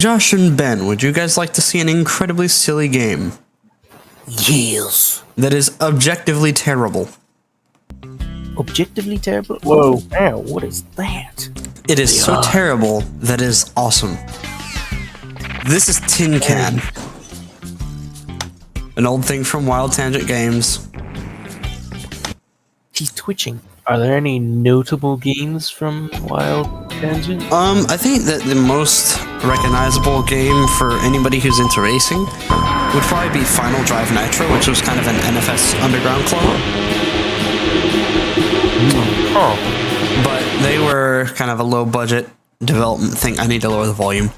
Josh and Ben, would you guys like to see an incredibly silly game? Yes. That is objectively terrible. Objectively terrible? Whoa, ow, what is that? It is so terrible that it is awesome. This is TinCan. An old thing from Wild Tangent Games. He's twitching. Are there any notable games from Wild Tangent? I think that the most recognizable game for anybody who's into racing would probably be Final Drive Nitro, which was kind of an NFS Underground clone. Oh. But they were kind of a low-budget development thing. I need to lower the volume.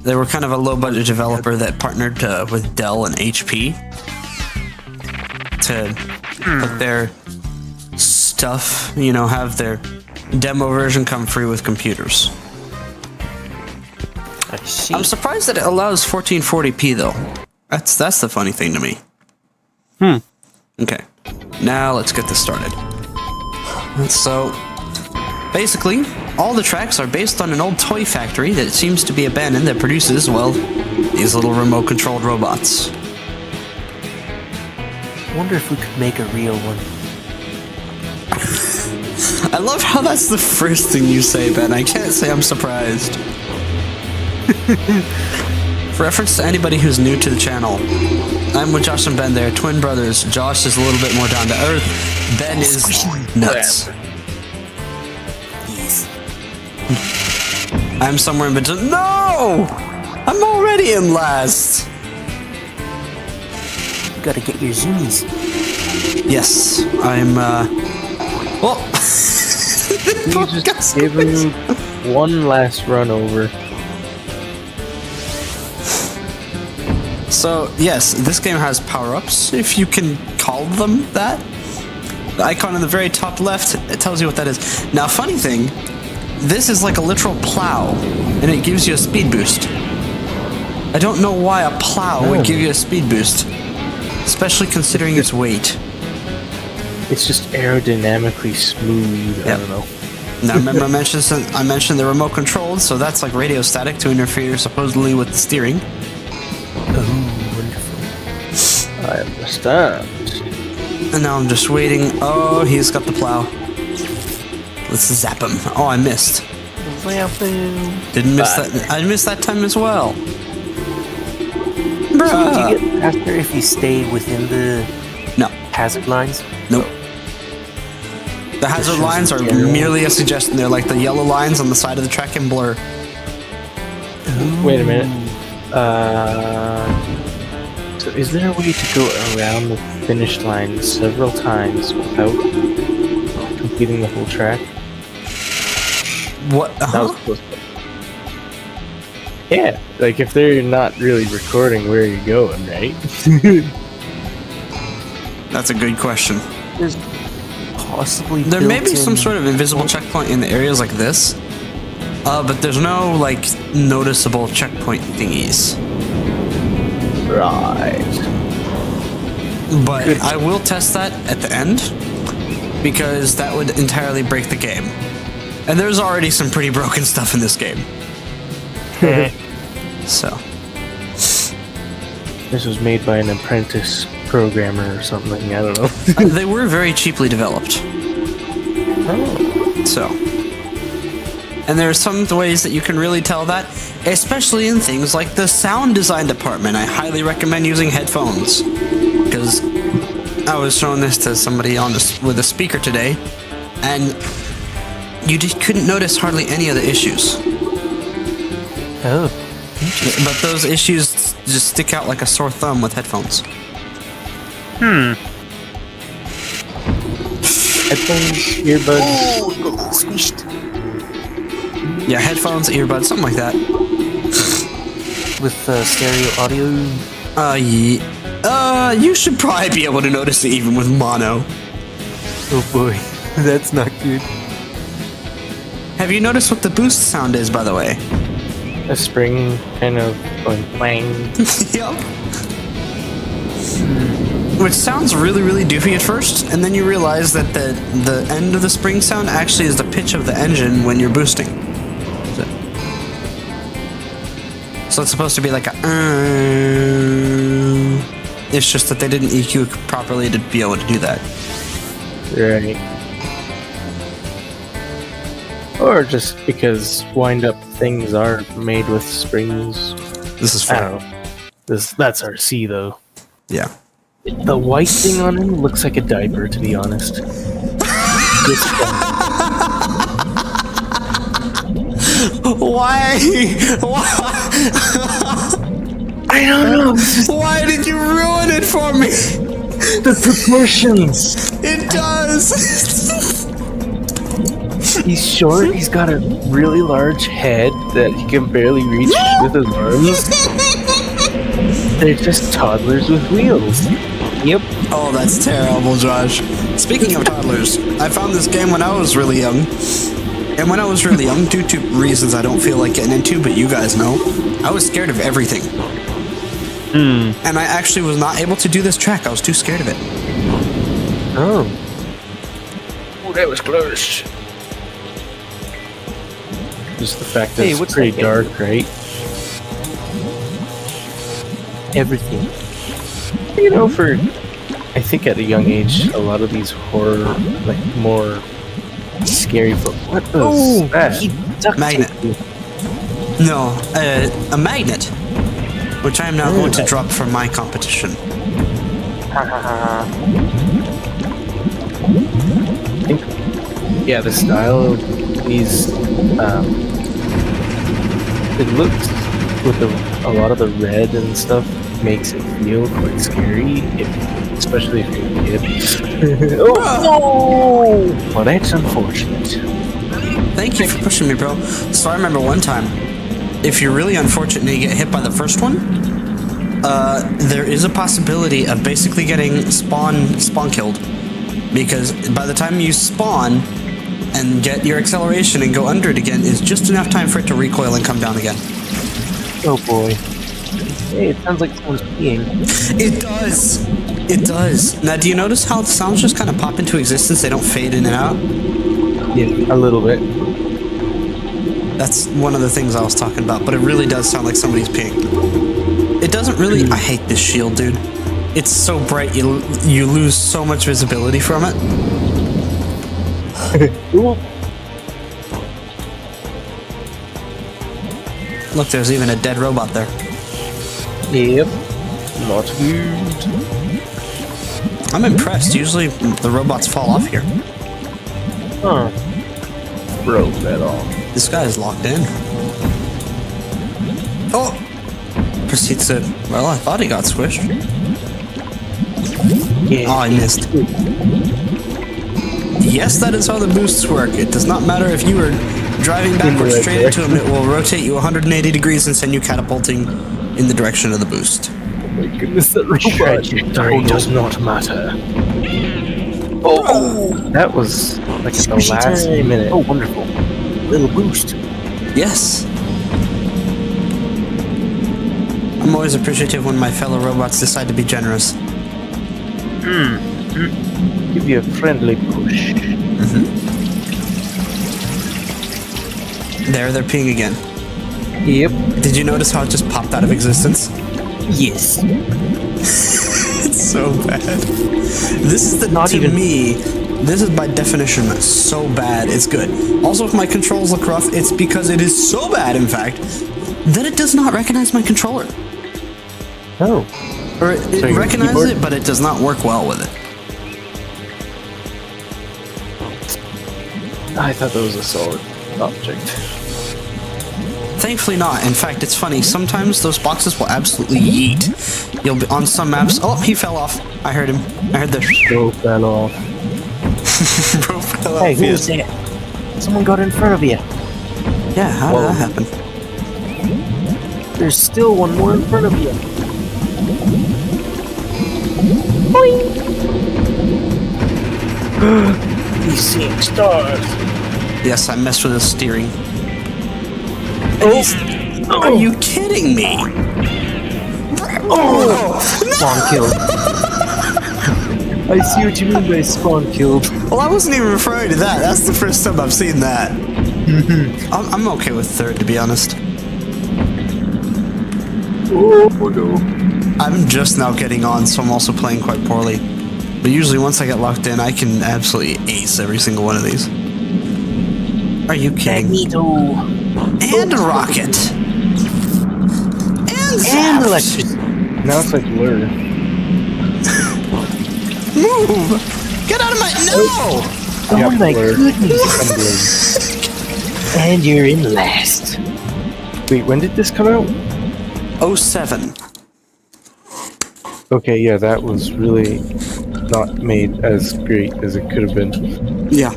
They were kind of a low-budget developer that partnered with Dell and HP to put their stuff, you know, have their demo version come free with computers. I see. I'm surprised that it allows 1440p though. That's the funny thing to me. Okay, now let's get this started. So, basically, all the tracks are based on an old toy factory that seems to be abandoned that produces, well, these little remote-controlled robots. I wonder if we could make a real one. I love how that's the first thing you say, Ben. I can't say I'm surprised. For reference to anybody who's new to the channel, I'm with Josh and Ben. They're twin brothers. Josh is a little bit more down to earth. Ben is nuts. I'm somewhere in between. No! I'm already in last. You gotta get your zoomies. Yes, I'm, well... You just give him one last run over. So, yes, this game has power-ups, if you can call them that. The icon in the very top left, it tells you what that is. Now, funny thing, this is like a literal plow, and it gives you a speed boost. I don't know why a plow would give you a speed boost, especially considering its weight. It's just aerodynamically smooth. Yep. I don't know. Now, remember I mentioned the remote controlled, so that's like radio static to interfere supposedly with the steering. Oh, wonderful. I understand. And now I'm just waiting. Oh, he's got the plow. Let's zap him. Oh, I missed. Didn't miss that. I missed that time as well. Bruh. So do you get faster if you stay within the hazard lines? Nope. The hazard lines are merely a suggestion. They're like the yellow lines on the side of the track in Blur. Wait a minute. So is there a way to go around the finish line several times without completing the whole track? What? That was supposed to... Yeah, like if they're not really recording where you're going, right? That's a good question. There's possibly there may be some sort of invisible checkpoint in the areas like this, but there's no like noticeable checkpoint thingies. Right. But I will test that at the end because that would entirely break the game. And there's already some pretty broken stuff in this game. So. This was made by an apprentice programmer or something, I don't know. They were very cheaply developed. Oh. So. And there are some ways that you can really tell that, especially in things like the sound design department. I highly recommend using headphones. Because I was showing this to somebody with a speaker today, and you just couldn't notice hardly any of the issues. Oh. But those issues just stick out like a sore thumb with headphones. Headphones, earbuds. Oh, squished. Yeah, headphones, earbuds, something like that. With stereo audio. Yeah. You should probably be able to notice it even with mono. Oh boy, that's not good. Have you noticed what the boost sound is, by the way? A spring kind of going clang. Yup. Which sounds really, really doofy at first, and then you realize that the end of the spring sound actually is the pitch of the engine when you're boosting. So, So it's supposed to be like a. It's just that they didn't EQ properly to be able to do that. Right. Or just because wind-up things are made with springs. This is I fun. don't know. That's RC though. Yeah. The white thing on him looks like a diaper, to be honest. Why? Why? I don't know. Why did you ruin it for me? The proportions. It does. He's short. He's got a really large head that he can barely reach with his arms. They're just toddlers with wheels. Yep. Oh, that's terrible, Josh. Speaking of toddlers, I found this game when I was really young. And when I was really young, due to reasons I don't feel like getting into, but you guys know, I was scared of everything. And I actually was not able to do this track. I was too scared of it. Oh. Oh, that was close. Just the fact that it's pretty dark, right? Everything. You know, I think at a young age, a lot of these horror, like more scary. What was that? Magnet. No, a magnet, which I am now going to drop for my competition. I think, yeah, the style of these, it looks with a lot of the red and stuff makes it feel quite scary, especially if you're a kid. Oh no! Well, that's unfortunate. Thank you for pushing me, bro. So I remember one time, if you're really unfortunate and you get hit by the first one, there is a possibility of basically getting spawn killed, because by the time you spawn and get your acceleration and go under it again is just enough time for it to recoil and come down again. Oh boy. Hey, it sounds like someone's peeing. It does. It does. Now, do you notice how the sounds just kind of pop into existence? They don't fade in and out? Yeah, a little bit. That's one of the things I was talking about, but it really does sound like somebody's peeing. It doesn't really... I hate this shield, dude. It's so bright, you lose so much visibility from it. Look, there's even a dead robot there. Yep. Not good. I'm impressed. Usually the robots fall off here. Huh. Broke that off. This guy is locked in. Oh! Proceeds to... Well, I thought he got squished. Yeah. Oh, I missed. Yes, that is how the boosts work. It does not matter if you are driving backwards straight into him. It will rotate you 180 degrees and send you catapulting in the direction of the boost. Oh my goodness, that trajectory does not matter. Oh, that was like at the last minute. Oh, wonderful. Little boost. Yes. I'm always appreciative when my fellow robots decide to be generous. Give you a friendly push. There, they're peeing again. Yep. Did you notice how it just popped out of existence? Yes. It's so bad. This is the... Not to even me, this is by definition so bad it's good. Also, if my controls look rough, it's because it is so bad, in fact, that it does not recognize my controller. Oh. Or it recognizes it, but it does not work well with it. I thought that was a solid object. Thankfully not. In fact, it's funny. Sometimes those boxes will absolutely yeet. You'll be on some maps. Oh, he fell off. I heard him. I heard the... Bro fell off. Bro fell off. Hey, who was that? Someone got in front of you. Yeah, how did that happen? There's still one more in front of you. He's seeing stars. Yes, I messed with his steering. Oh. Are you kidding me? Oh! Spawn killed. I see what you mean by spawn killed. Well, I wasn't even referring to that. That's the first time I've seen that. I'm okay with third, to be honest. Oh no. I'm just now getting on, so I'm also playing quite poorly. But usually once I get locked in, I can absolutely ace every single one of these. Are you kidding? Magneto. And a rocket. And And zaps. electricity. Now it's like Blur. Move! Get out of my... No! Oh my What? goodness. And you're in last. Wait, when did this come out? 07. Okay, yeah, that was really not made as great as it could have been. Yeah.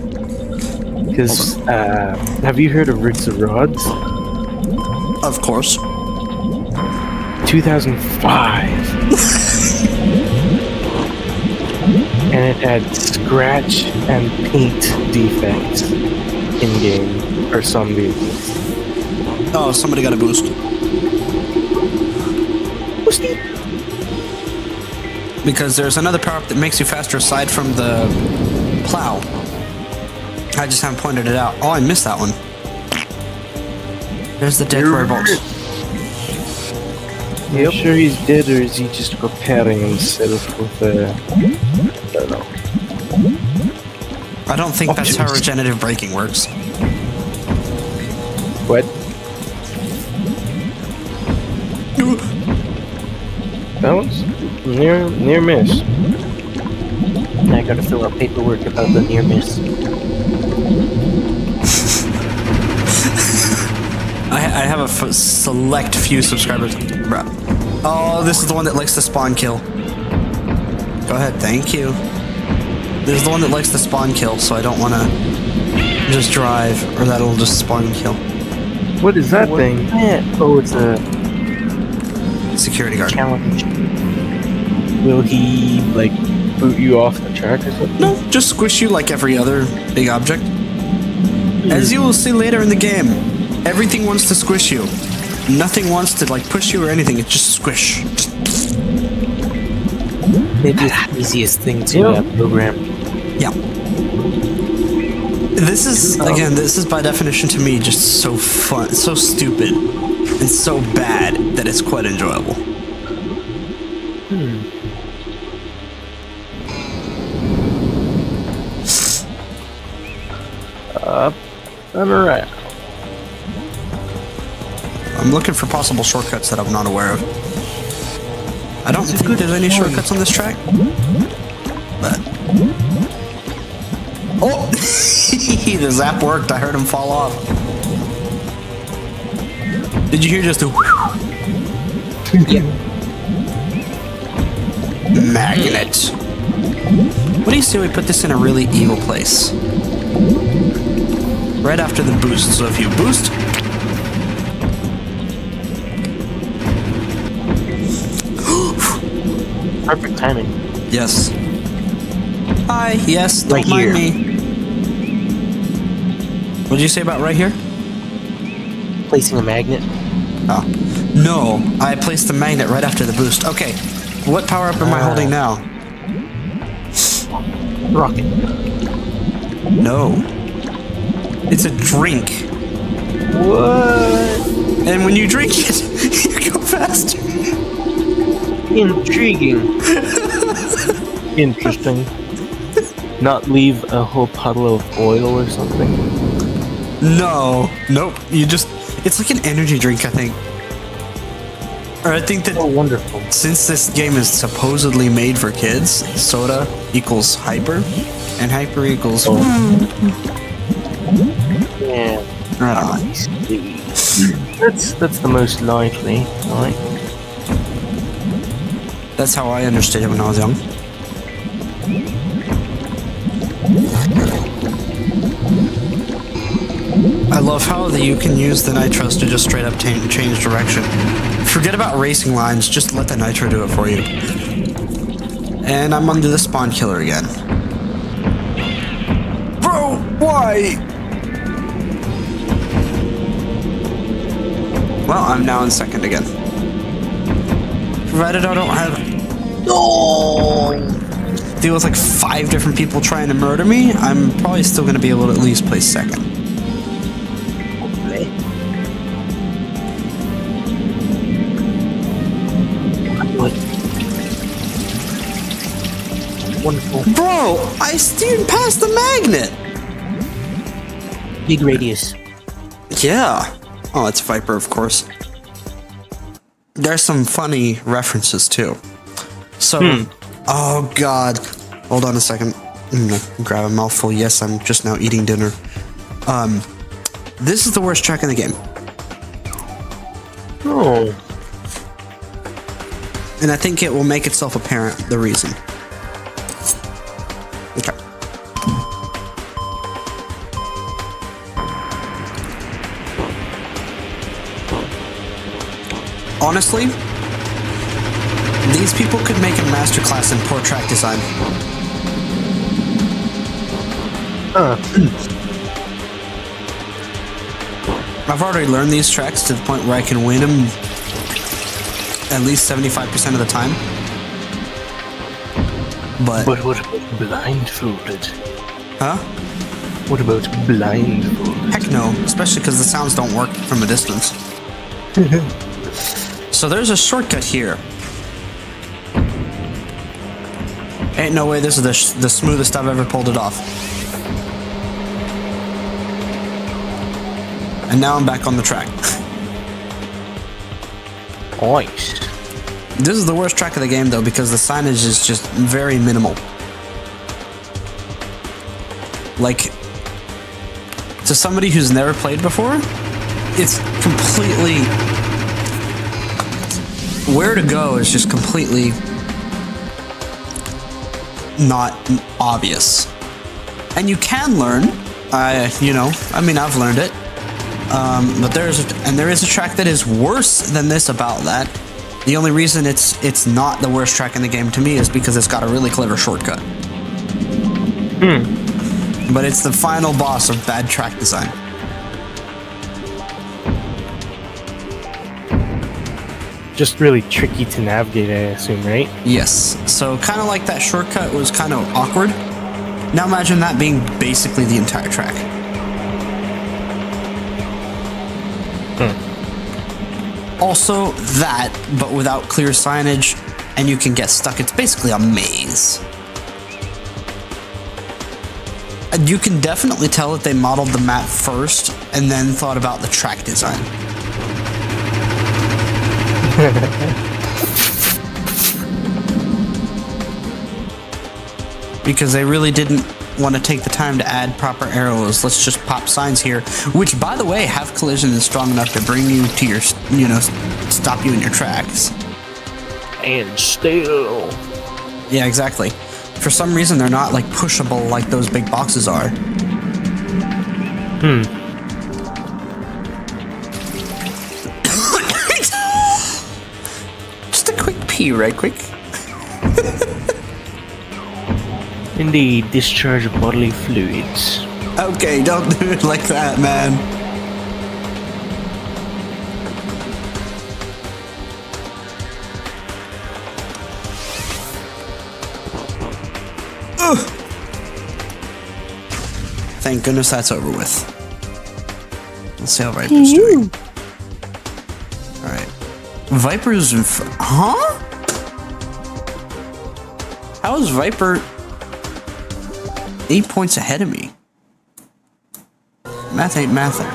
Because, have you heard of Roots of Rods? Of course. 2005. And it had scratch and paint defects in-game for some vehicles. Oh, somebody got a boost. Because there's another power-up that makes you faster aside from the plow. I just haven't pointed it out. Oh, I missed that one. There's the dead robot. Yep. I'm sure he's dead, or is he just preparing himself with I don't know. I don't think that's how regenerative braking works. What? That was near miss. I gotta fill out paperwork about the near miss. I have a select few subscribers. Bruh. Oh, this is the one that likes to spawn kill. Go ahead, thank you. This is the one that likes to spawn kill, so I don't want to just drive, or that'll just spawn kill. What is that thing? Oh, it's a security guard. challenge. Will he, like, boot you off the track or something? No, just squish you like every other big object. As you will see later in the game, everything wants to squish you. Nothing wants to, like, push you or anything. It's just squish. Maybe it's the easiest thing to program. Yeah. This is, again, this is by definition to me just so fun, so stupid, and so bad that it's quite enjoyable. Up and around. I'm looking for possible shortcuts that I'm not aware of. I don't think there's any shortcuts on this track. But... Oh! The zap worked. I heard him fall off. Did you hear just a... Yeah. Magnet. What do you say we put this in a really evil place? Right after the boost. So if you boost... Perfect timing. Yes. Hi, yes, don't Right mind here. me. What did you say about right here? Placing a magnet. Oh. No, I placed the magnet right after the boost. Okay, what power-up am I holding now? Rocket. No. It's a drink. What? And when you drink it, you go faster. Intriguing. Interesting. Not leave a whole puddle of oil or something? No. Nope. You just... It's like an energy drink, I think. Or I think that... Oh, wonderful. Since this game is supposedly made for kids, soda equals hyper, and hyper equals... Oh. Yeah. I don't know. That's the most likely, right? That's how I understood it when I was young. I love how you can use the nitros to just straight up change direction. Forget about racing lines, just let the nitro do it for you. And I'm under the spawn killer again. Bro, why? Well, I'm now in second again. Provided I don't have... No! Deal with like 5 different people trying to murder me, I'm probably still going to be able to at least place second. Bro, I steered past the magnet. Big radius. Yeah. Oh, it's Viper, of course. There's some funny references too. So, oh god. Hold on a second. I'm gonna grab a mouthful. Yes, I'm just now eating dinner. This is the worst track in the game. Oh. And I think it will make itself apparent the reason. Okay. Honestly, these people could make a masterclass in poor track design. I've already learned these tracks to the point where I can win them at least 75% of the time. But what about blindfolded? huh? What about blindfolded? Heck no, especially because the sounds don't work from a distance. So there's a shortcut here. Ain't no way this is the smoothest I've ever pulled it off. And now I'm back on the track. Nice. This is the worst track of the game though because the signage is just very minimal. Like, to somebody who's never played before, it's completely... Where to go is just completely not obvious. And you can learn, I've learned it. But there is a track that is worse than this about that. The only reason it's not the worst track in the game to me is because it's got a really clever shortcut. But it's the final boss of bad track design. Just really tricky to navigate, I assume, right? Yes. So kind of like that shortcut was kind of awkward. Now imagine that being basically the entire track. Also that, but without clear signage, and you can get stuck. It's basically a maze. And you can definitely tell that they modeled the map first and then thought about the track design. Because they really didn't want to take the time to add proper arrows. Let's just pop signs here, which, by the way, have collision is strong enough to bring you to your, stop you in your tracks. And still. Yeah, exactly. For some reason, they're not like pushable like those big boxes are. Just a quick pee, right quick. Indeed, discharge bodily fluids. Okay, don't do it like that, man. Ugh. Thank goodness that's over with. Let's see how Viper's doing. Alright. Viper's in huh? How is Viper 8 points ahead of me? Math ain't mathin'.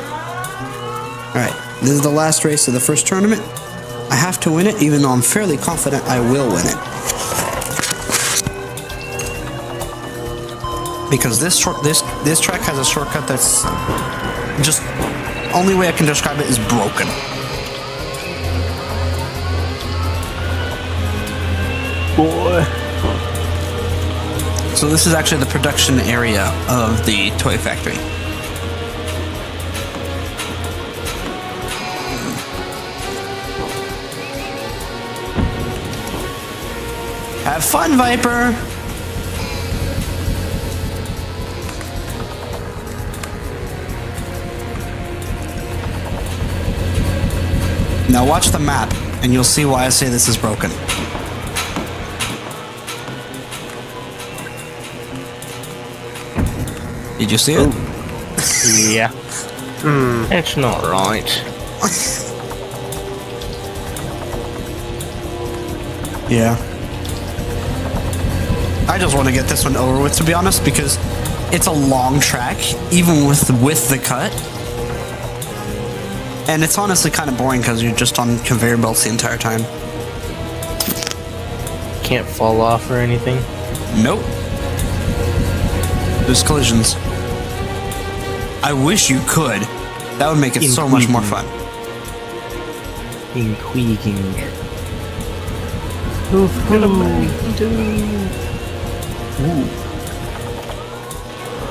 Alright, this is the last race of the first tournament. I have to win it, even though I'm fairly confident I will win it. Because this track has a shortcut that's just... only way I can describe it is broken. Boy. So this is actually the production area of the toy factory. Have fun, Viper! Now watch the map, and you'll see why I say this is broken. Did you see it? Yeah. It's not right. Yeah. I just want to get this one over with, to be honest, because it's a long track, even with the cut. And it's honestly kind of boring because you're just on conveyor belts the entire time. Can't fall off or anything. Nope. There's collisions. I wish you could. That would make it so much more fun. Intriguing.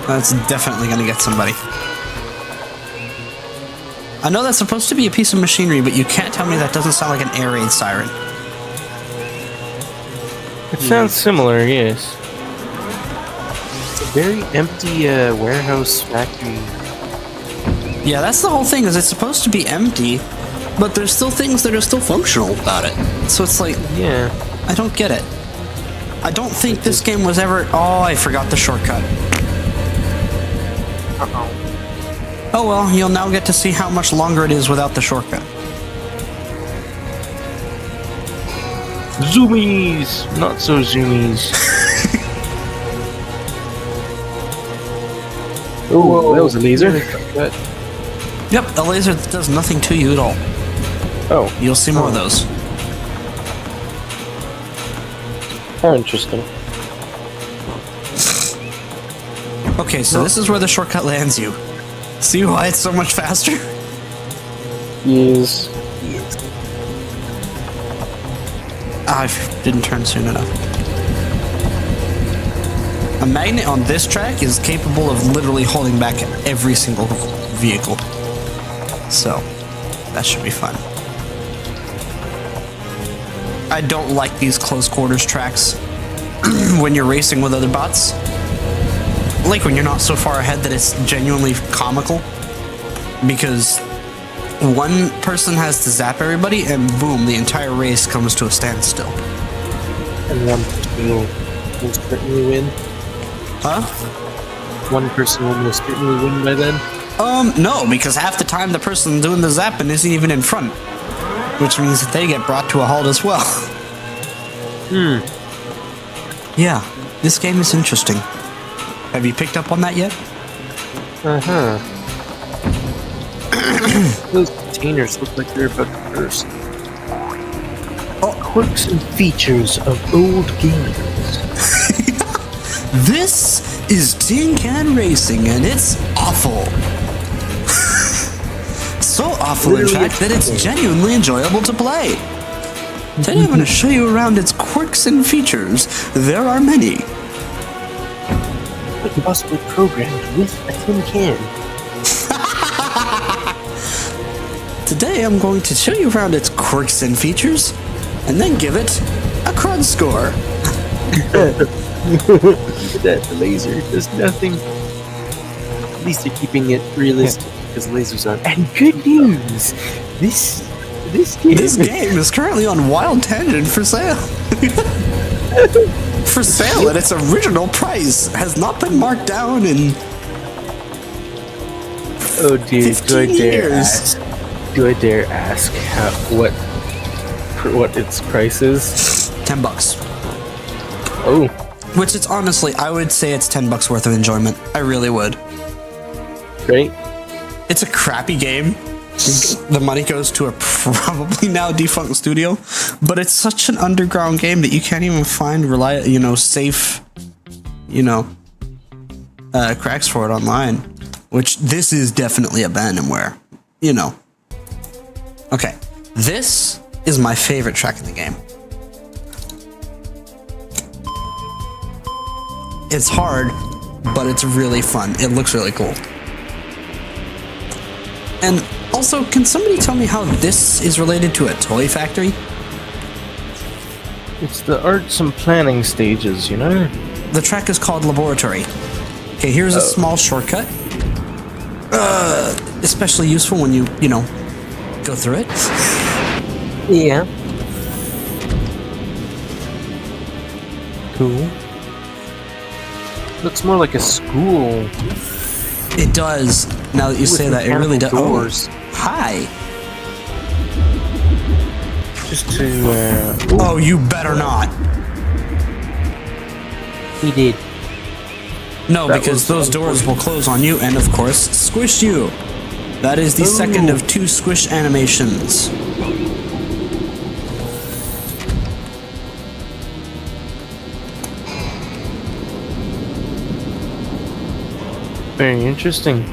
That's definitely going to get somebody. I know that's supposed to be a piece of machinery, but you can't tell me that doesn't sound like an air raid siren. It sounds similar, yes. It's a very empty warehouse factory. Yeah, that's the whole thing, is it's supposed to be empty, but there's still things that are still functional about it. So it's like, yeah, I don't get it. I don't think this game was ever... Oh, I forgot the shortcut. Uh-oh. Oh well, you'll now get to see how much longer it is without the shortcut. Zoomies! Not so zoomies. Oh, that was a laser. Yep, a laser that does nothing to you at all. Oh. You'll see more of those. How interesting. Okay, so this is where the shortcut lands you. See why it's so much faster? Yes. I didn't turn soon enough. A magnet on this track is capable of literally holding back every single vehicle. So, that should be fun. I don't like these close quarters tracks when you're racing with other bots. Like when you're not so far ahead that it's genuinely comical. Because one person has to zap everybody and boom, the entire race comes to a standstill. And one person will most certainly win. Huh? One person will most certainly win by then. No, because half the time the person doing the zapping isn't even in front. Which means that they get brought to a halt as well. Yeah, this game is interesting. Have you picked up on that yet? Uh-huh. Those containers look like they're about to burst. Oh, quirks and features of old games. This is TinCan Racing, and it's awful. So awful, in fact, that it's genuinely enjoyable to play. Today I'm going to show you around its quirks and features. There are many. But possibly programmed with a tin can. Today I'm going to show you around its quirks and features, and then give it a crud score. That laser does nothing. At least they're keeping it realistic because lasers are. And good news, this game is currently on Wild Tangent for sale. For sale at its original price, has not been marked down in. Oh dear, 15 years. Do I dare ask what its price is? $10. Oh. Which it's honestly, I would say it's $10 worth of enjoyment. I really would. Great. It's a crappy game. The money goes to a probably now defunct studio, but it's such an underground game that you can't even find safe, cracks for it online. Which this is definitely abandonware. Okay, this is my favorite track in the game. It's hard, but it's really fun. It looks really cool. And also, can somebody tell me how this is related to a toy factory? It's the arts and planning stages, The track is called Laboratory. Okay, here's a small shortcut. Especially useful when you go through it. Yeah. Cool. Looks more like a school. It does. Now that you say that, it really does. Doors. Oh, hi. Just to. Oh, you better not. He did. No, That because was those doors will close on you and, of course, squish you. That is the second of 2 squish animations. Very interesting.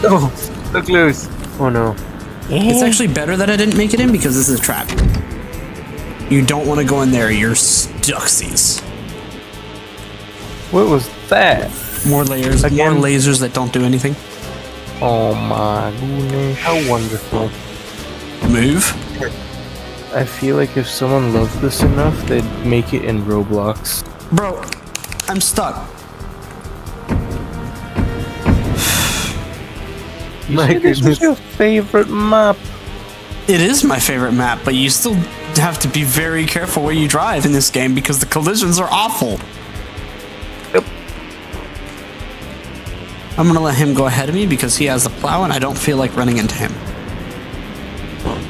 Oh, look loose. Oh no. It's actually better that I didn't make it in because this is a trap. You don't want to go in there, you're stucksies. What was that? More layers, Again? more lasers that don't do anything. Oh my goodness. How wonderful. Move. I feel like if someone loved this enough, they'd make it in Roblox. Bro, I'm stuck. My goodness. This was your favorite map. It is my favorite map, but you still have to be very careful where you drive in this game because the collisions are awful. Yep. I'm gonna let him go ahead of me because he has the plow and I don't feel like running into him.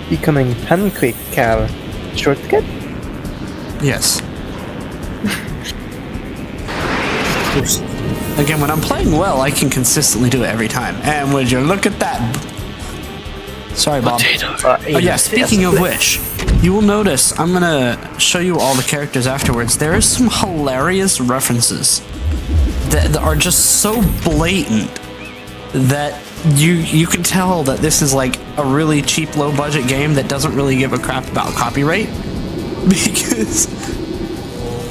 Becoming pancake car. Shortcut? Yes. Again, when I'm playing well, I can consistently do it every time. And would you look at that? Sorry, Bob. Oh yeah, speaking of which, you will notice, I'm gonna show you all the characters afterwards. There is some hilarious references that are just so blatant that you can tell that this is like a really cheap, low-budget game that doesn't really give a crap about copyright.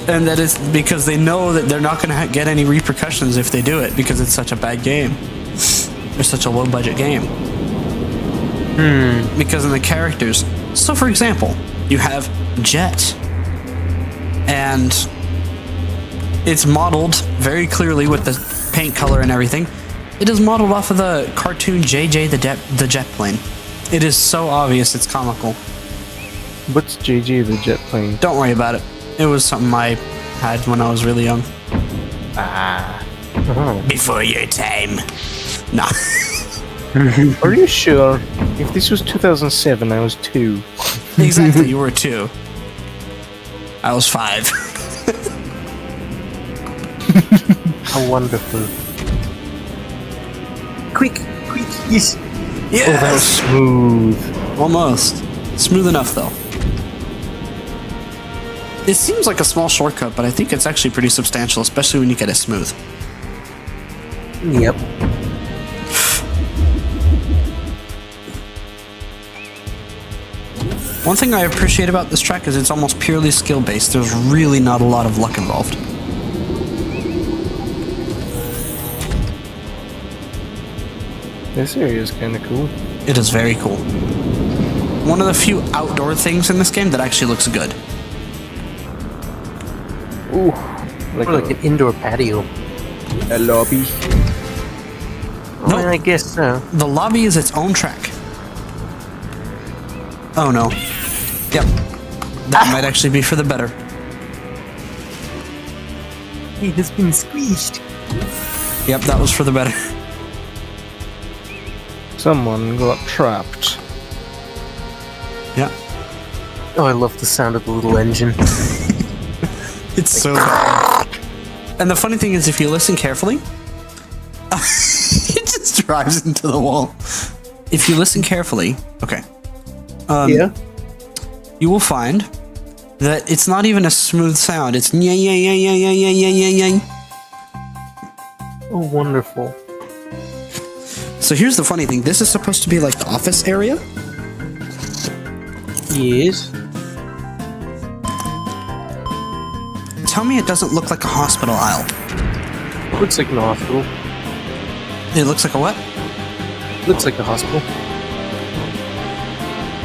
And that is because they know that they're not going to get any repercussions if they do it because it's such a bad game. It's such a low-budget game. Because in the characters... So, for example, you have Jet. And it's modeled very clearly with the paint color and everything. It is modeled off of the cartoon JJ the Jet Plane. It is so obvious it's comical. What's JJ the jet plane? Don't worry about it. It was something I had when I was really young. Oh. Before your time. Nah. Are you sure? If this was 2007, I was 2. Exactly, you were 2. I was 5. How wonderful. Quick, yes. Yes! Oh, that was smooth. Almost. Smooth enough, though. It seems like a small shortcut, but I think it's actually pretty substantial, especially when you get it smooth. Yep. One thing I appreciate about this track is it's almost purely skill-based. There's really not a lot of luck involved. This area is kind of cool. It is very cool. One of the few outdoor things in this game that actually looks good. Ooh, like an indoor patio. A lobby. No, I guess so. The lobby is its own track. Oh no. Yep. That might actually be for the better. He has been squeezed. Yep, that was for the better. Someone got trapped. Yeah. Oh, I love the sound of the little engine. It's so bad. And the funny thing is, if you listen carefully, it just drives into the wall. If you listen carefully, okay. Yeah? You will find that it's not even a smooth sound. It's yeah yeah yeah yeah yeah yeah yeah yeah yeah. Oh, wonderful. So here's the funny thing. This is supposed to be like the office area. Yes. Tell me it doesn't look like a hospital aisle. Looks like an hospital. It looks like a what? Looks like a hospital.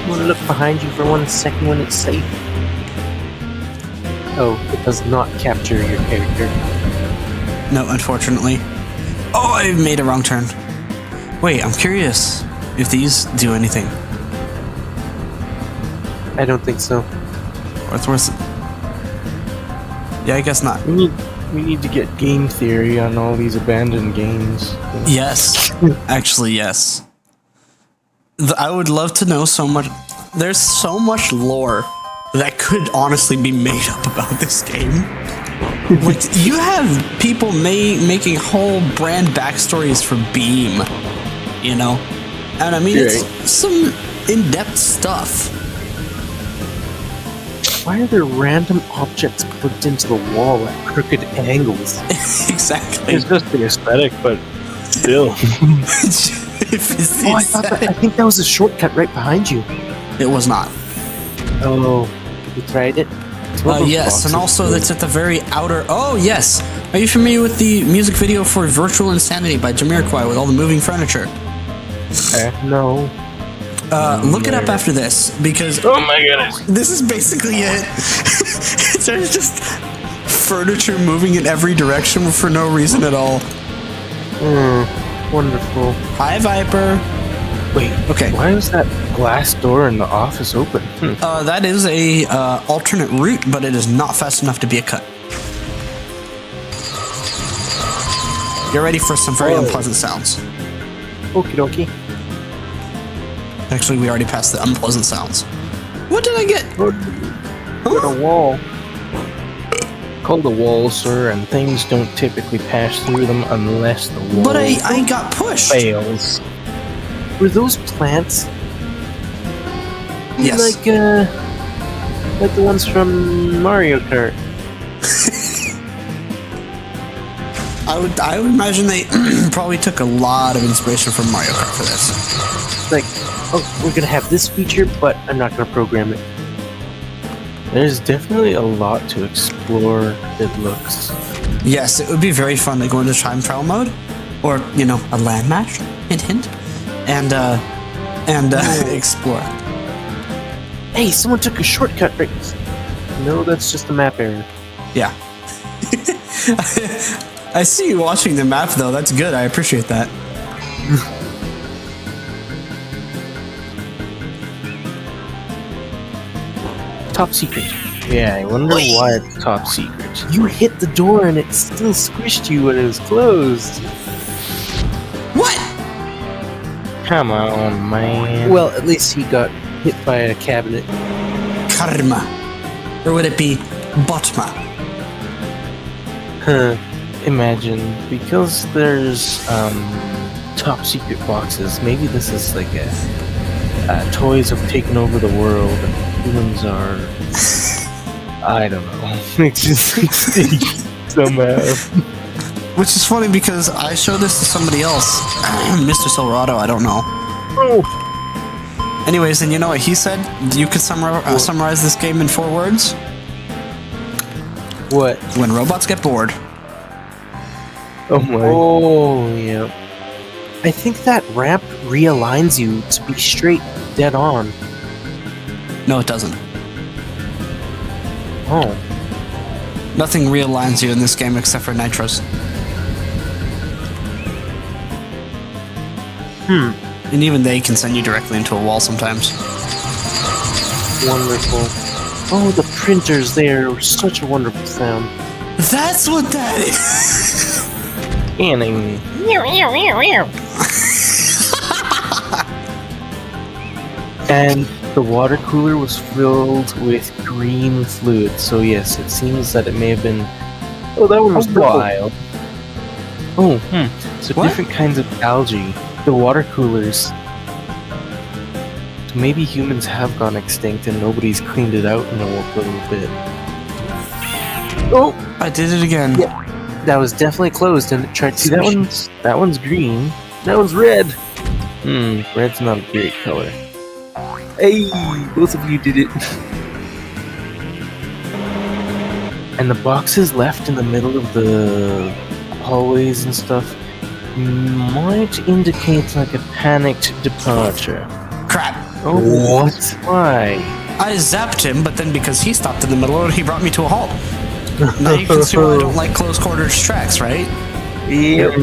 Want to look behind you for 1 second when it's safe? Oh, it does not capture your character. No, unfortunately. Oh, I made a wrong turn. Wait, I'm curious if these do anything. I don't think so. Or it's worth it. Yeah, I guess not. We need to get game theory on all these abandoned games. Yes. Actually, yes. I would love to know so much. There's so much lore that could honestly be made up about this game. Like, you have people making whole brand backstories for Beam, you know? And I mean, it's some in-depth stuff. Why are there random objects plugged into the wall at crooked angles? Exactly. It's just the aesthetic, but still. If it's the I think that was a shortcut right behind you. It was not. Oh, you tried it? Yes, and also that's at the very outer... Oh, yes! Are you familiar with the music video for Virtual Insanity by Jamiroquai with all the moving furniture? No. Look it up after this, because... Oh my goodness. This is basically it. There's just furniture moving in every direction for no reason at all. Wonderful. Hi, Viper. Wait, okay. Why is that glass door in the office open? That is a alternate route, but it is not fast enough to be a cut. Get ready for some very unpleasant sounds. Okie dokie. Actually, we already passed the unpleasant sounds. What did I get? Got a wall. Called a wall, sir, and things don't typically pass through them unless the wall But I got pushed. fails. Were those plants? Yes. Like the ones from Mario Kart. I would imagine they probably took a lot of inspiration from Mario Kart for this. Like, oh, we're gonna have this feature, but I'm not gonna program it. There's definitely a lot to explore, it looks. Yes, it would be very fun to go into time trial mode, or you know, a land match. Hint, hint. And explore. Hey, someone took a shortcut right. No, that's just a map error. Yeah. I see you watching the map though. That's good. I appreciate that. Top secret. Yeah, I wonder why it's top secret. You hit the door and it still squished you when it was closed. What? Come on, man. Well, at least he got hit by a cabinet. Karma. Or would it be Botma? Huh. Imagine, because there's top secret boxes, maybe this is like a toys have taken over the world and humans are, I don't know, it's just somehow. Which is funny because I showed this to somebody else, Mr. Silverado, I don't know. Oh. Anyways, and you know what he said? You could summarize this game in 4 words? What? When robots get bored. Oh my. Oh, yeah. I think that ramp realigns you to be straight dead on. No, it doesn't. Oh. Nothing realigns you in this game except for nitros. And even they can send you directly into a wall sometimes. Wonderful. Oh, the printers there were such a wonderful sound. That's what that is! And and the water cooler was filled with green fluid, so yes, it seems that it may have been... Oh, that one was wild. Oh, so What? different kinds of algae. The water coolers. So maybe humans have gone extinct and nobody's cleaned it out in a little bit. Oh! I did it again. Yeah. That was definitely closed and it tried to... See, that one's green. That one's red. Red's not a great color. Hey, both of you did it. And the boxes left in the middle of the hallways and stuff might indicate like a panicked departure. Crap. Oh, what? Why? I zapped him, but then because he stopped in the middle, he brought me to a halt. Now you can see why I don't like close quarters tracks, right? Yep.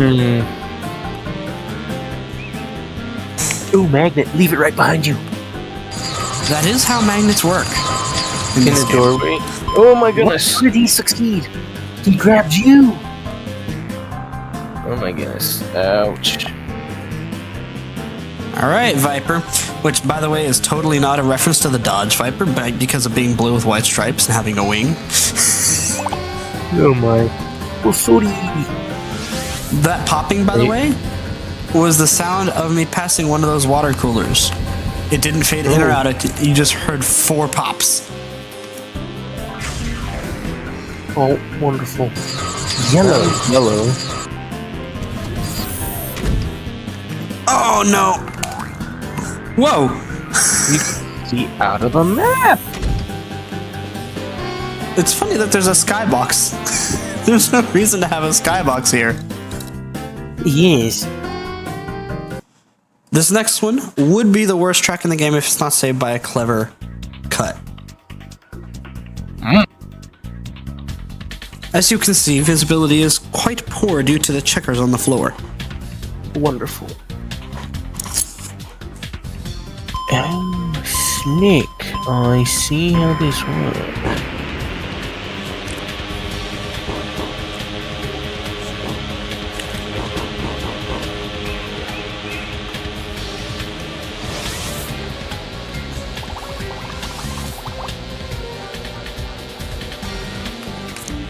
Ooh, magnet, leave it right behind you. That is how magnets work. In In this the game. doorway. Oh my goodness. How did he succeed? He grabbed you. Oh my goodness. Ouch. All right, Viper, which, by the way, is totally not a reference to the Dodge Viper, but because of being blue with white stripes and having a wing. Oh my. Oh, sorry. That popping, by the way, was the sound of me passing one of those water coolers. It didn't fade in or out. You just heard 4 pops. Oh, wonderful. Yellow. Oh, no. Whoa. You can see out of the map. It's funny that there's a skybox. There's no reason to have a skybox here. Yes. This next one would be the worst track in the game if it's not saved by a clever cut. As you can see, visibility is quite poor due to the checkers on the floor. Wonderful. Oh, slick. I see how this works.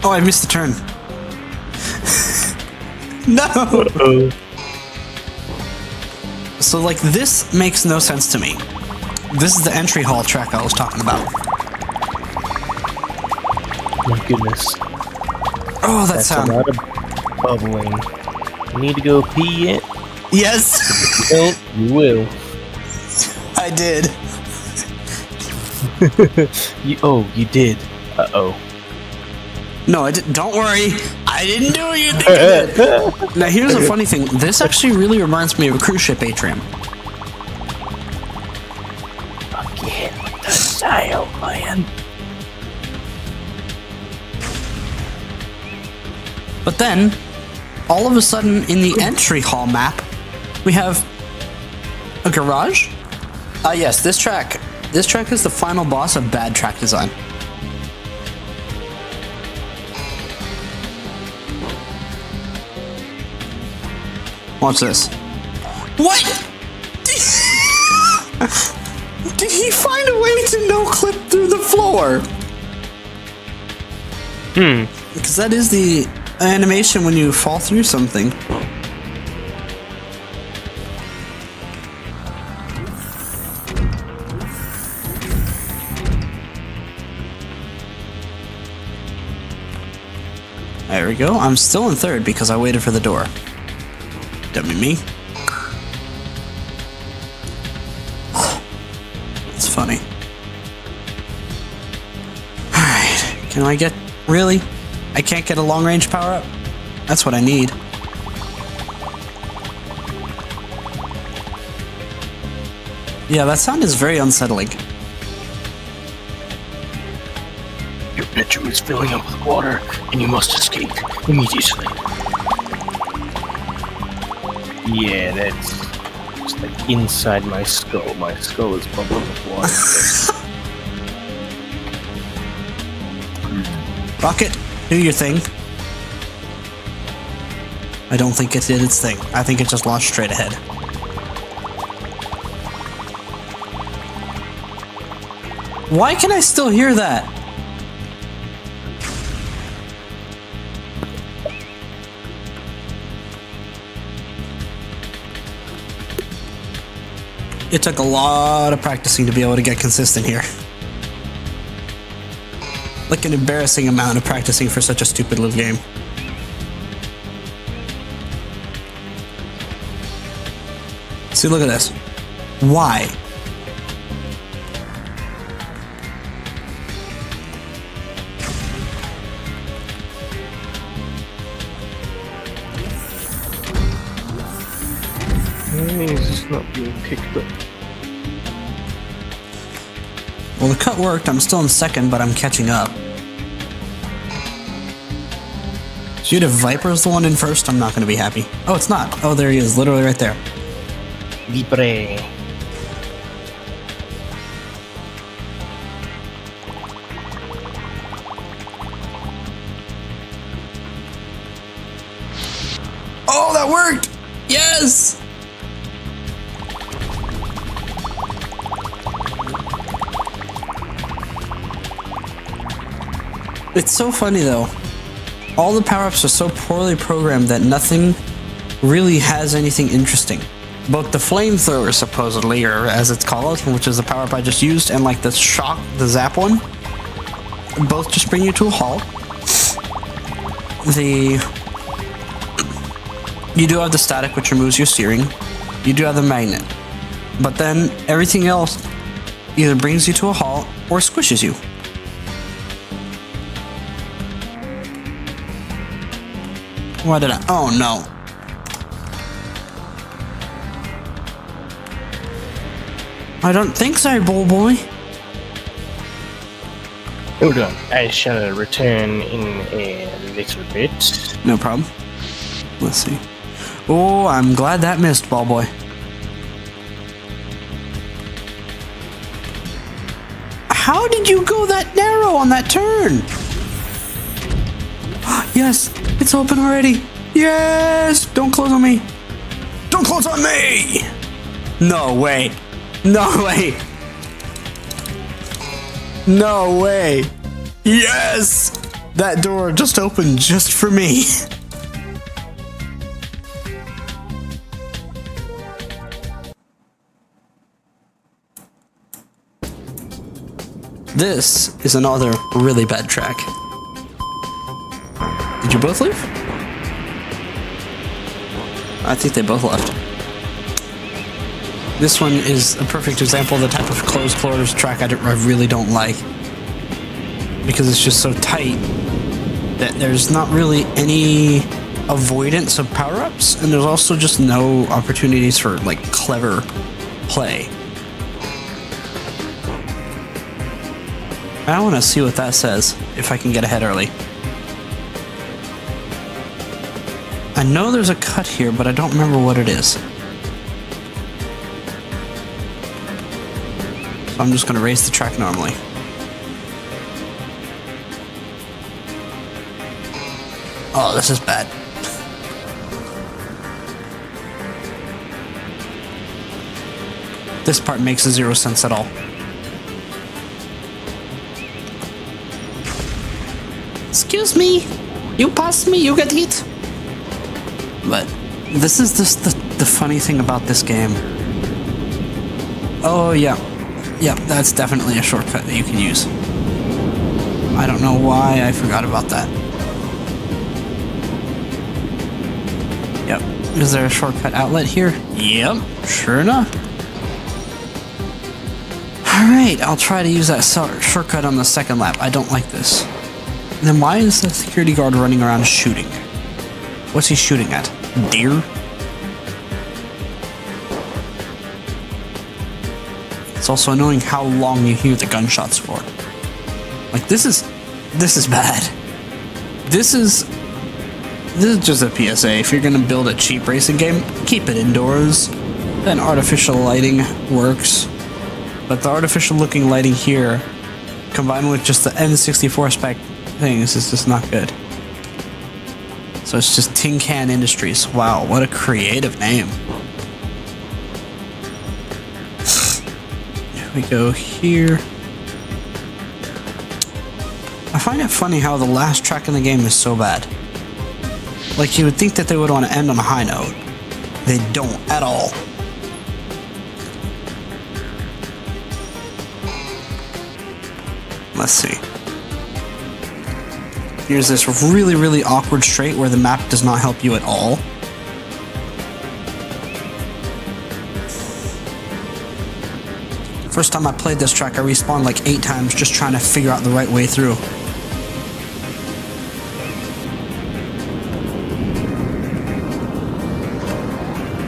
Oh, I missed the turn. No! Uh-oh. So, like, this makes no sense to me. This is the entry hall track I was talking about. My goodness. Oh, that That's sound. a lot of bubbling. You need to go pee yet? Yes! If you don't, you will. I did. You did. Uh-oh. No, I didn't. Don't worry. I didn't do what you think I did. Now, here's the funny thing. This actually really reminds me of a cruise ship atrium. Again, the sail, man. But then, all of a sudden, in the entry hall map, we have a garage. Yes, this track. This track is the final boss of bad track design. Watch this. What? Did he find a way to no-clip through the floor? Because that is the animation when you fall through something. There we go. I'm still in third because I waited for the door. Dummy me. It's funny. Alright. Can I get... Really? I can't get a long-range power-up? That's what I need. Yeah, that sound is very unsettling. Your bedroom is filling up with water, and you must escape immediately. Yeah, that's just like inside my skull. My skull is bubbling with water. Rocket, do your thing. I don't think it did its thing. I think it just launched straight ahead. Why can I still hear that? It took a lot of practicing to be able to get consistent here. Like an embarrassing amount of practicing for such a stupid little game. See, look at this. Why? It's just not being picked up. Well, the cut worked. I'm still in second, but I'm catching up. Shoot, if Viper's the one in first, I'm not going to be happy. Oh, it's not. Oh, there he is, literally right there. Vipre. Oh, that worked! Yes! It's so funny though. All the power-ups are so poorly programmed that nothing really has anything interesting. Both the flamethrower, supposedly, or as it's called, which is the power-up I just used, and like the zap one, both just bring you to a halt. You do have the static, which removes your steering. You do have the magnet. But then everything else either brings you to a halt or squishes you. Why did I? Oh no. I don't think so, bull boy. Hold on. I shall return in a little bit. No problem. Let's see. Oh, I'm glad that missed, ball boy. How did you go that narrow on that turn? Yes, it's open already. Yes! Don't close on me. Don't close on me! No way. No way. No way. Yes! That door just opened just for me. This is another really bad track. Did you both leave? I think they both left. This one is a perfect example of the type of closed quarters track I really don't like. Because it's just so tight that there's not really any avoidance of power-ups, and there's also just no opportunities for like clever play. I want to see what that says, if I can get ahead early. I know there's a cut here, but I don't remember what it is. So I'm just going to race the track normally. Oh, this is bad. This part makes zero sense at all. Excuse me, you passed me, you get hit. But this is just the funny thing about this game. Oh yeah, that's definitely a shortcut that you can use. I don't know why I forgot about that. Yep, is there a shortcut outlet here? Yep, sure enough. Alright, I'll try to use that shortcut on the second lap. I don't like this. Then why is the security guard running around shooting? What's he shooting at? Deer? It's also annoying how long you hear the gunshots for. Like this is bad. This is just a PSA. If you're gonna build a cheap racing game, keep it indoors. Then artificial lighting works. But the artificial looking lighting here, combined with just the N64 spec things, is just not good. So it's just TinCan Industries. Wow, what a creative name. Here we go here. I find it funny how the last track in the game is so bad. Like you would think that they would want to end on a high note. They don't at all. Let's see. Here's this really, really awkward straight where the map does not help you at all. First time I played this track, I respawned like 8 times just trying to figure out the right way through.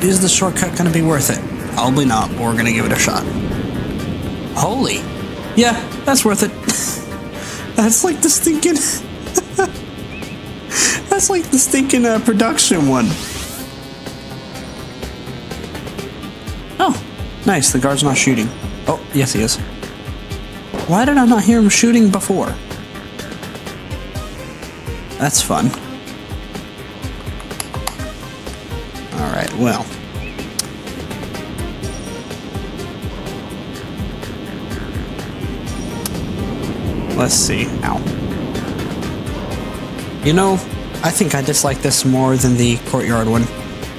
Is the shortcut gonna be worth it? Probably not, but we're gonna give it a shot. Holy. Yeah, that's worth it. That's like the stinking... That's like the stinking production one. Oh, nice. The guard's not shooting. Oh, yes he is. Why did I not hear him shooting before? That's fun. Alright, well. Let's see. Ow. You know, I think I dislike this more than the courtyard one.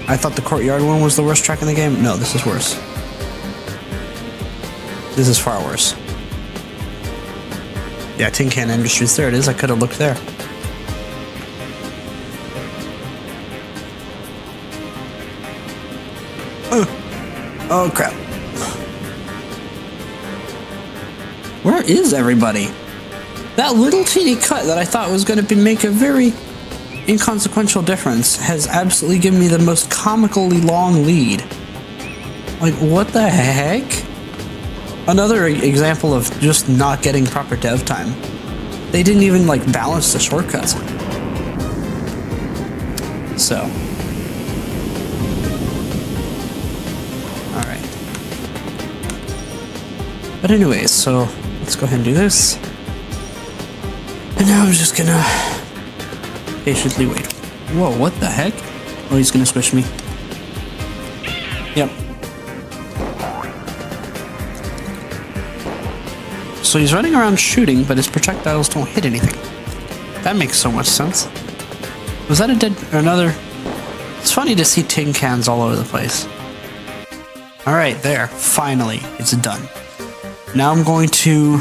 I thought the courtyard one was the worst track in the game. No, this is worse. This is far worse. Yeah, TinCan Industries. There it is. I could have looked there. Oh, crap. Where is everybody? That little teeny cut that I thought was going to make a very inconsequential difference has absolutely given me the most comically long lead. Like, what the heck? Another example of just not getting proper dev time. They didn't even, like, balance the shortcuts. So. Alright. But anyways, so let's go ahead and do this. And now I'm just gonna patiently wait. Whoa, what the heck? Oh, he's gonna squish me. Yep. So he's running around shooting, but his projectiles don't hit anything. That makes so much sense. Was that another? It's funny to see tin cans all over the place. Alright, there. Finally, it's done. Now I'm going to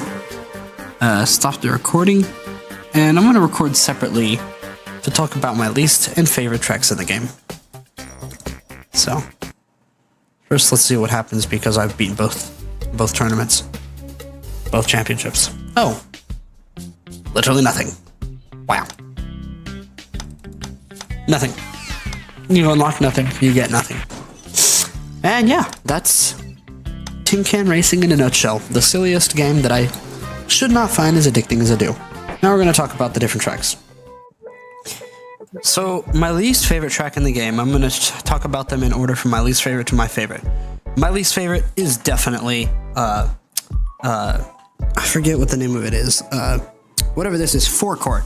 stop the recording, and I'm going to record separately to talk about my least and favorite tracks in the game. So, first let's see what happens because I've beaten both tournaments. Both championships. Oh. Literally nothing. Wow. Nothing. You unlock nothing, you get nothing. And yeah, that's TinCan Racing in a nutshell. The silliest game that I should not find as addicting as I do. Now we're going to talk about the different tracks. So, my least favorite track in the game, I'm going to talk about them in order from my least favorite to my favorite. My least favorite is definitely, I forget what the name of it is. Whatever this is, forecourt.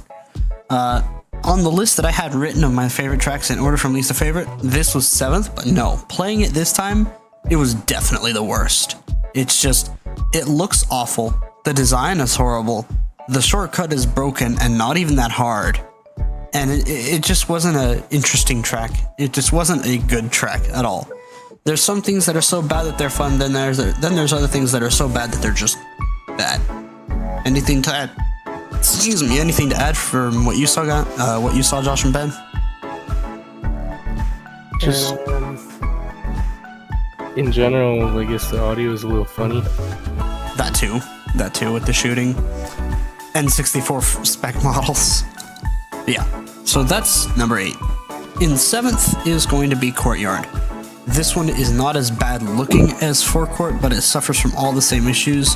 On the list that I had written of my favorite tracks in order from least to favorite, this was 7th, but no. Playing it this time, it was definitely the worst. It's just, it looks awful. The design is horrible. The shortcut is broken and not even that hard. And it just wasn't an interesting track. It just wasn't a good track at all. There's some things that are so bad that they're fun, then there's other things that are so bad that they're just bad. Anything to add? Excuse me, anything to add from what you saw, Josh and Ben? Just in general, I guess the audio is a little funny. That too, with the shooting. N64 spec models. But yeah, so that's number 8. In 7th is going to be Courtyard. This one is not as bad looking as Forecourt, but it suffers from all the same issues,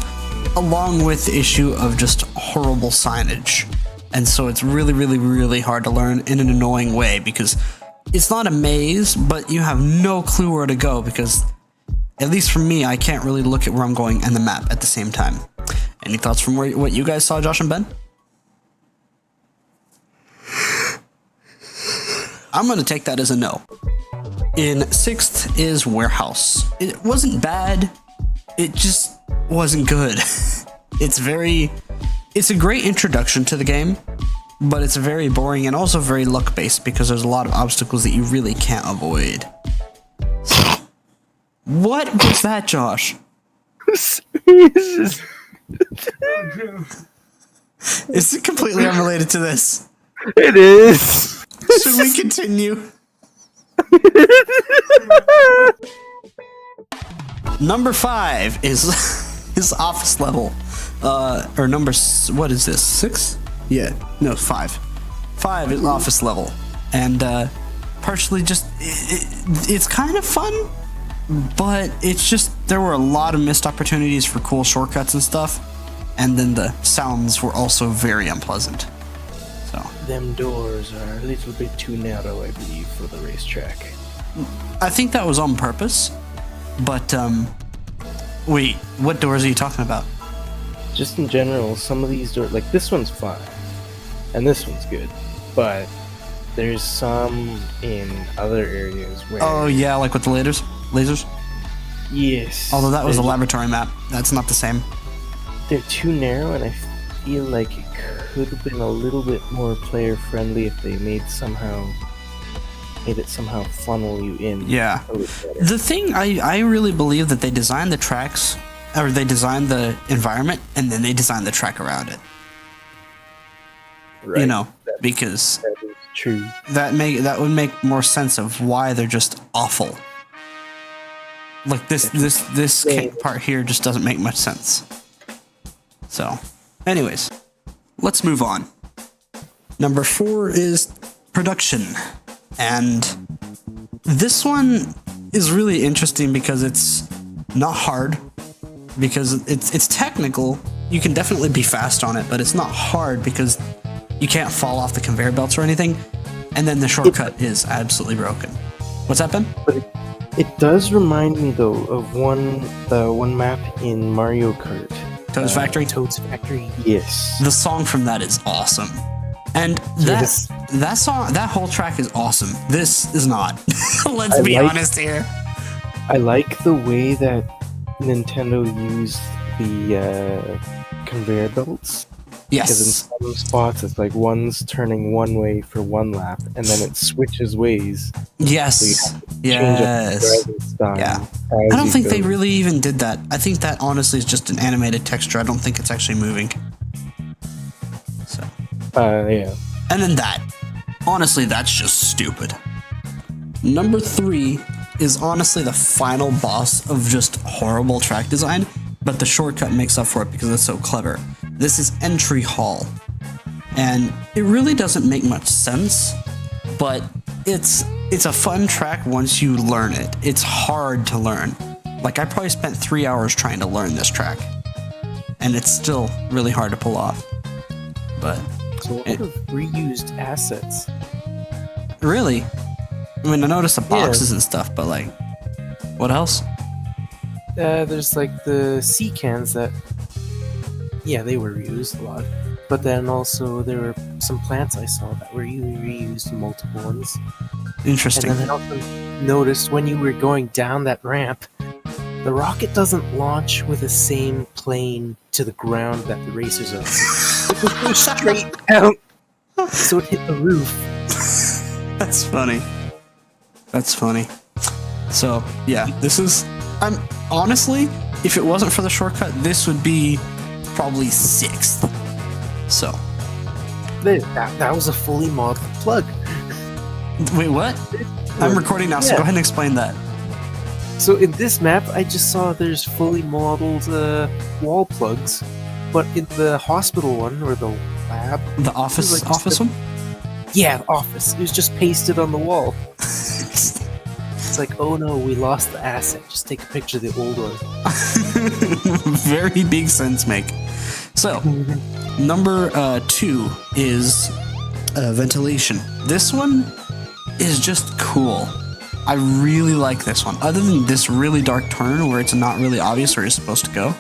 along with the issue of just horrible signage. And so it's really, really, really hard to learn in an annoying way because it's not a maze, but you have no clue where to go because, at least for me, I can't really look at where I'm going and the map at the same time. Any thoughts from what you guys saw, Josh and Ben? I'm going to take that as a no. In 6th is Warehouse. It wasn't bad, it just wasn't good. It's a great introduction to the game, but it's very boring and also very luck-based because there's a lot of obstacles that you really can't avoid. So, what was that, Josh? Is it completely unrelated to this? It is. Should we continue? Number 5 is office level. Or number, what is this? 6? Yeah, no, 5. 5 is office level. And partially just, it's kind of fun, but it's just, there were a lot of missed opportunities for cool shortcuts and stuff. And then the sounds were also very unpleasant. So them doors are a little bit too narrow, I believe, for the racetrack. I think that was on purpose, but wait, what doors are you talking about? Just in general, some of these doors, like this one's fine, and this one's good, but there's some in other areas where... Oh yeah, like with the lasers? Yes. Although that was a laboratory map, that's not the same. They're too narrow, and I feel like it could have been a little bit more player friendly if they made it somehow funnel you in. Yeah. a little better. The thing, I really believe that they designed the tracks, or they designed the environment, and then they designed the track around it. Right. You know, because That is true. that would make more sense of why they're just awful. Like this part here just doesn't make much sense. So, anyways, let's move on. Number 4 is production, and this one is really interesting because it's not hard, because it's technical. You can definitely be fast on it, but it's not hard because you can't fall off the conveyor belts or anything. And then the shortcut is absolutely broken. What's that, Ben? But it does remind me though of the one map in Mario Kart. Toad's Factory? Toad's Factory. Yes. The song from that is awesome. And Yes. that whole track is awesome. This is not. Let's be honest here. I like the way that Nintendo used the conveyor belts. Because in Yes. some spots it's like one's turning one way for one lap, and then it switches ways. Yes. Change up Yes. the driving style. Yeah. as I don't you think go. they really even did that. I think that honestly is just an animated texture. I don't think it's actually moving. So. Yeah. And then that. Honestly, that's just stupid. Number 3 is honestly the final boss of just horrible track design, but the shortcut makes up for it because it's so clever. This is Entry Hall. And it really doesn't make much sense, but it's a fun track once you learn it. It's hard to learn. Like, I probably spent 3 hours trying to learn this track, and it's still really hard to pull off. But So what of reused assets? really, I mean, I noticed the boxes and stuff, but like, what else? There's like the sea cans that, yeah, they were reused a lot. But then also there were some plants I saw that were reused, multiple ones. Interesting. And then I also noticed when you were going down that ramp, the rocket doesn't launch with the same plane to the ground that the racers are. It just goes straight down, so it hit the roof. That's funny. That's funny. So, yeah, this is... I'm honestly, if it wasn't for the shortcut, this would be probably 6th. So, That was a fully modeled plug. wait, what? I'm recording now, so Yeah. go ahead and explain that. So in this map, I just saw there's fully modeled wall plugs, but in the hospital one or the lab, The office Like one? yeah, office, it was just pasted on the wall. It's like, oh no, we lost the asset. Just take a picture of the old one. Very big sense make. So, number 2 is ventilation. This one is just cool. I really like this one. Other than this really dark turn where it's not really obvious where you're supposed to go.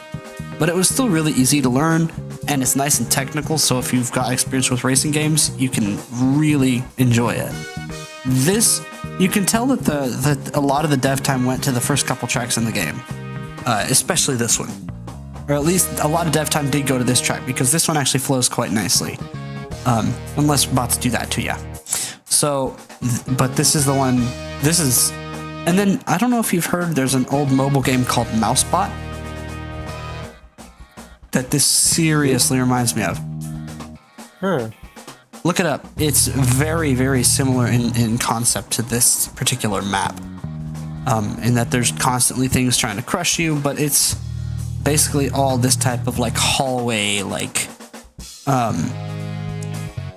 But it was still really easy to learn, and it's nice and technical, so if you've got experience with racing games, you can really enjoy it. This, you can tell that that a lot of the dev time went to the first couple tracks in the game. Especially this one. Or at least a lot of dev time did go to this track, because this one actually flows quite nicely. Unless bots do that to you. So, but this is the one, and then, I don't know if you've heard, there's an old mobile game called Mousebot that this seriously reminds me of. Huh. Look it up. It's very, very similar in concept to this particular map. In that there's constantly things trying to crush you, but it's basically all this type of like hallway, like,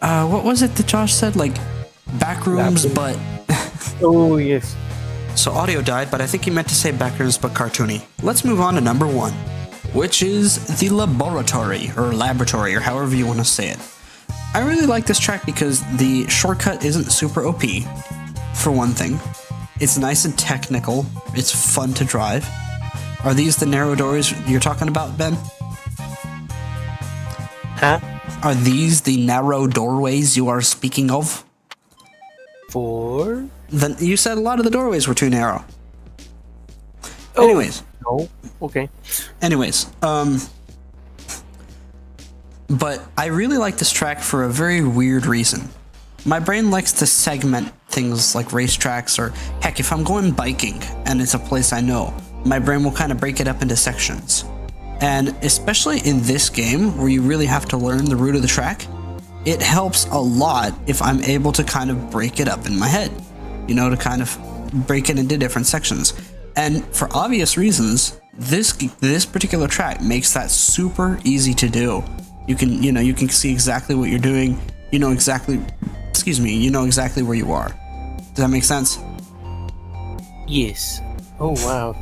what was it that Josh said? Like, back rooms, but... Oh, yes. So audio died, but I think he meant to say back rooms, but cartoony. Let's move on to number 1, which is the laboratory, or however you want to say it. I really like this track because the shortcut isn't super OP, for one thing. It's nice and technical. It's fun to drive. Are these the narrow doors you're talking about, Ben? Huh? Are these the narrow doorways you are speaking of? For? Then you said a lot of the doorways were too narrow. Oh. Anyways. No. Okay. Anyways, But I really like this track for a very weird reason. My brain likes to segment things like racetracks, or heck, if I'm going biking and it's a place I know, my brain will kind of break it up into sections. And especially in this game, where you really have to learn the route of the track, it helps a lot if I'm able to kind of break it up in my head, you know, to kind of break it into different sections. And for obvious reasons, this particular track makes that super easy to do. You can see exactly what you're doing. You know exactly where you are. Does that make sense? Yes. Oh wow.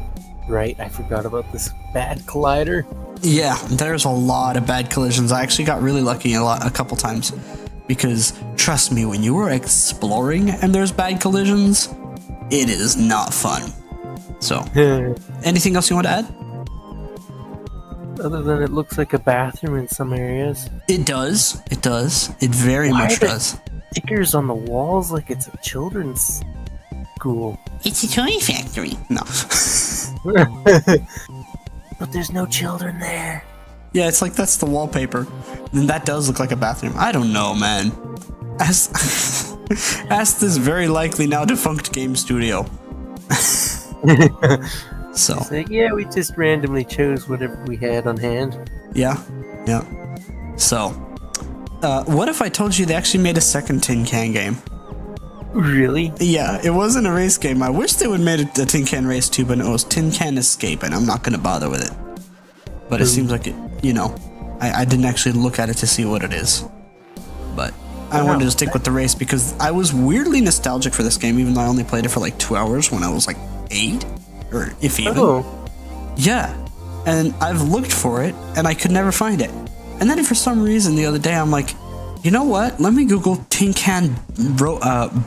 Right, I forgot about this bad collider. Yeah, there's a lot of bad collisions. I actually got really lucky a couple times, because trust me, when you are exploring and there's bad collisions, it is not fun. So, anything else you want to add? Other than it looks like a bathroom in some areas. It does. It does. It very much does. Stickers on the walls like it's a children's school. It's a toy factory. No. But there's no children there. Yeah, it's like that's the wallpaper. And that does look like a bathroom. I don't know, man. Ask this very likely now defunct game studio. So. It's like, yeah, we just randomly chose whatever we had on hand. Yeah. So, what if I told you they actually made a second Tin Can game? Really? Yeah, it wasn't a race game. I wish they would made a TinCan Race 2, but it was TinCan Escape, and I'm not going to bother with it. But it seems like it, I didn't actually look at it to see what it is. But I wanted to stick with the race because I was weirdly nostalgic for this game, even though I only played it for like 2 hours when I was like 8, or if even. Oh. Yeah, and I've looked for it, and I could never find it. And then for some reason the other day, I'm like, you know what? Let me Google TinCan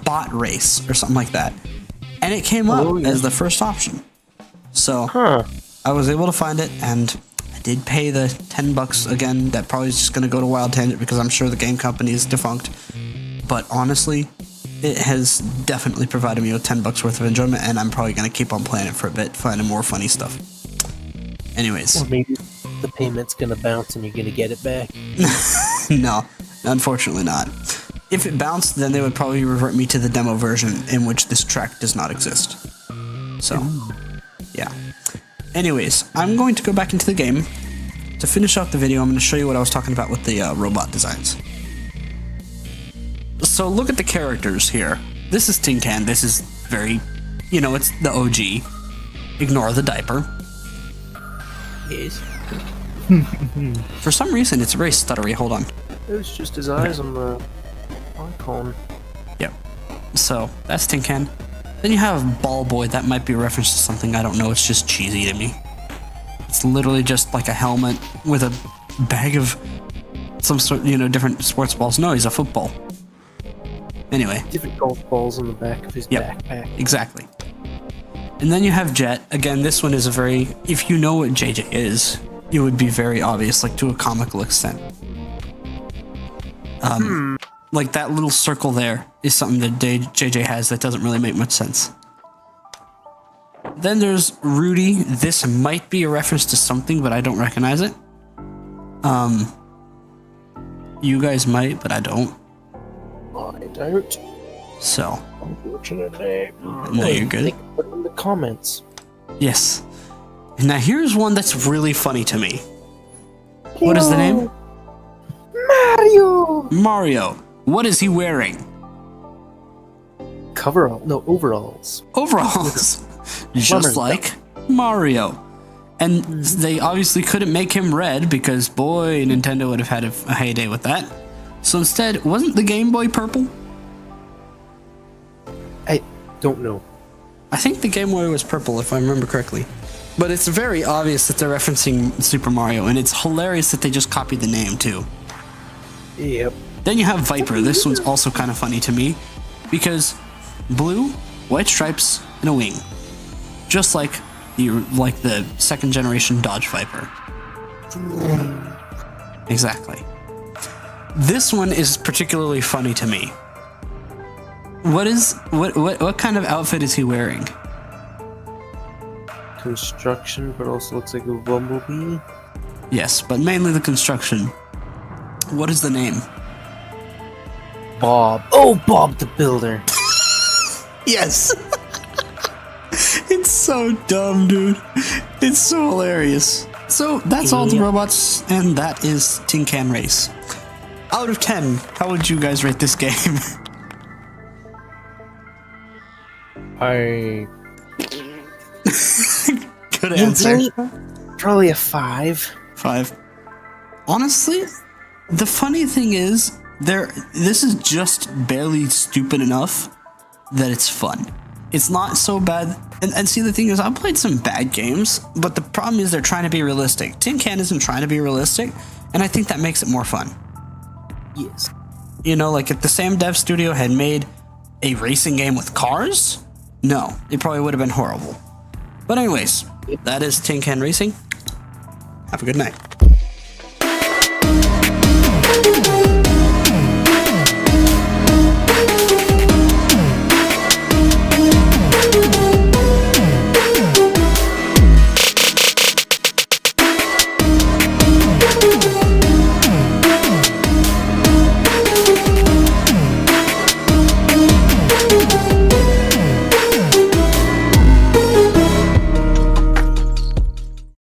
bot race or something like that. And it came up as the first option. So I was able to find it, and I did pay the $10 again. That probably is just going to go to Wild Tangent because I'm sure the game company is defunct. But honestly, it has definitely provided me with $10 worth of enjoyment, and I'm probably going to keep on playing it for a bit, finding more funny stuff. Anyways. Or maybe the payment's going to bounce and you're going to get it back. No. Unfortunately not. If it bounced, then they would probably revert me to the demo version in which this track does not exist. So, yeah. Anyways, I'm going to go back into the game. To finish off the video, I'm going to show you what I was talking about with the robot designs. So look at the characters here. This is TinCan. This is very, it's the OG. Ignore the diaper. Yes. For some reason, it's very stuttery. Hold on. It was just his eyes on the icon. Yep. So, that's TinCan. Then you have Ball Boy. That might be a reference to something. I don't know. It's just cheesy to me. It's literally just like a helmet with a bag of some sort, different sports balls. No, he's a football. Anyway. Different golf balls on the back of his backpack. Exactly. And then you have Jet. Again, this one is if you know what JJ is, it would be very obvious, like to a comical extent. Like that little circle there is something that JJ has that doesn't really make much sense. Then there's Rudy. This might be a reference to something, but I don't recognize it. You guys might, but I don't. I don't. So. Unfortunately. No, you're good. Put in the comments. Yes. Now here's one that's really funny to me. What is the name? Mario. What is he wearing? Overalls. Overalls. Just like Mario. And they obviously couldn't make him red because, boy, Nintendo would have had a heyday with that. So instead, wasn't the Game Boy purple? I don't know. I think the Game Boy was purple, if I remember correctly. But it's very obvious that they're referencing Super Mario, and it's hilarious that they just copied the name, too. Yep. Then you have Viper. This one's also kind of funny to me, because blue, white stripes, and a wing. Just like the second generation Dodge Viper. Exactly. This one is particularly funny to me. What kind of outfit is he wearing? Construction, but also looks like a bumblebee. Yes, but mainly the construction. What is the name? Bob. Oh, Bob the Builder. Yes. It's so dumb, dude. It's so hilarious. So that's all the robots, and that is TinCan Race. Out of 10, how would you guys rate this game? I Good answer. Probably a 5. 5. Honestly, the funny thing is, this is just barely stupid enough that it's fun. It's not so bad. And see, the thing is, I've played some bad games, but the problem is they're trying to be realistic. TinCan isn't trying to be realistic, and I think that makes it more fun. Yes. You know, like if the same dev studio had made a racing game with cars, no, it probably would have been horrible. But anyways, that is TinCan Racing. Have a good night.